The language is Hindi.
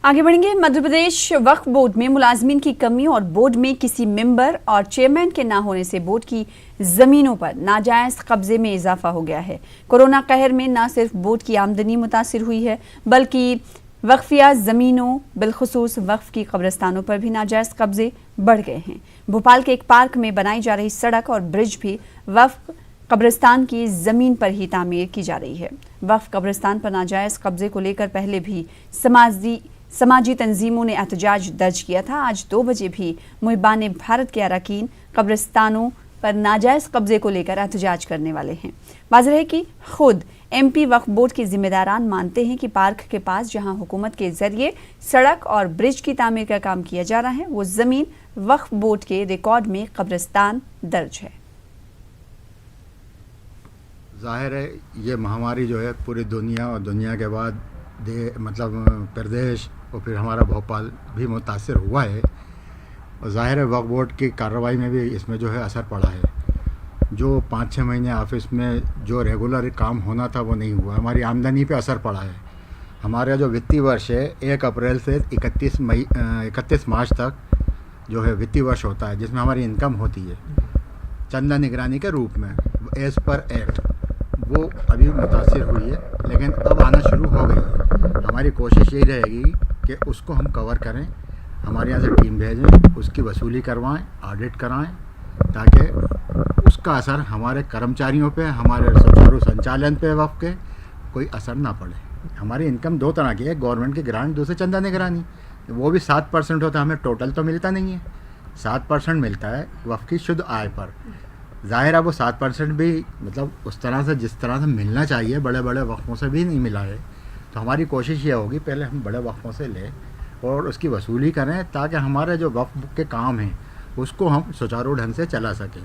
आगे बढ़ेंगे। मध्य प्रदेश वक्फ बोर्ड में मुलाजमीन की कमी और बोर्ड में किसी मेंबर और चेयरमैन के ना होने से बोर्ड की जमीनों पर नाजायज कब्जे में इजाफा हो गया है। कोरोना कहर में न सिर्फ बोर्ड की आमदनी मुतासिर हुई है, बल्कि वक्फिया जमीनों बिलखुसूस वक्फ की कब्रिस्तानों पर भी नाजायज कब्जे बढ़ गए हैं। भोपाल के एक पार्क में बनाई जा रही सड़क और ब्रिज भी वक्फ कब्रिस्तान की जमीन पर ही तामीर की जा रही है। वक्फ कब्रिस्तान पर नाजायज कब्जे को लेकर पहले भी समाजी तंजीमों ने एहतजाज दर्ज किया था। आज 2 बजे भी मुहिबान भारत के अरकान कब्रिस्तानों पर नाजायज कब्जे को लेकर एहतजाज करने वाले हैं। वाज़ेह है कि खुद MP वक्फ बोर्ड के जिम्मेदारान मानते हैं कि पार्क के पास जहां हुकूमत के जरिए सड़क और ब्रिज की तामीर का काम किया जा रहा है, वो जमीन वक्फ बोर्ड के रिकॉर्ड में कब्रिस्तान दर्ज है। जाहिर है ये महामारी जो है पूरी दुनिया और दुनिया के बाद प्रदेश और फिर हमारा भोपाल भी मुतासिर हुआ है। और ज़ाहिर है वक्फ बोर्ड की कार्रवाई में भी इसमें जो है असर पड़ा है। जो 5-6 महीने ऑफिस में जो रेगुलर काम होना था वो नहीं हुआ। हमारी आमदनी पे असर पड़ा है। हमारा जो वित्तीय वर्ष है 1 अप्रैल से 31 मार्च तक जो है वित्तीय वर्ष होता है, जिसमें हमारी इनकम होती है चंदा निगरानी के रूप में एज़ पर एक्ट, वो अभी मुतासिर हुई है, लेकिन अब आना शुरू हो गई है। हमारी कोशिश यही रहेगी कि उसको हम कवर करें, हमारे यहाँ से टीम भेजें, उसकी वसूली करवाएं, ऑडिट कराएं, ताकि उसका असर हमारे कर्मचारियों पे, हमारे सुचारू संचालन पे वक्फ के कोई असर ना पड़े। हमारी इनकम 2 तरह की है, गवर्नमेंट की ग्रांट, दूसरी चंदा निगरानी। वो भी 7% होता है, हमें टोटल तो मिलता नहीं है। 7% मिलता है वक्फ की शुद्ध आय पर। ज़ाहिर है वो 7% भी उस तरह से जिस तरह से मिलना चाहिए बड़े बड़े वक्फों से भी नहीं मिला है। तो हमारी कोशिश ये होगी पहले हम बड़े वक्फों से लें और उसकी वसूली करें, ताकि हमारे जो वक्फ के काम हैं उसको हम सुचारू ढंग से चला सकें।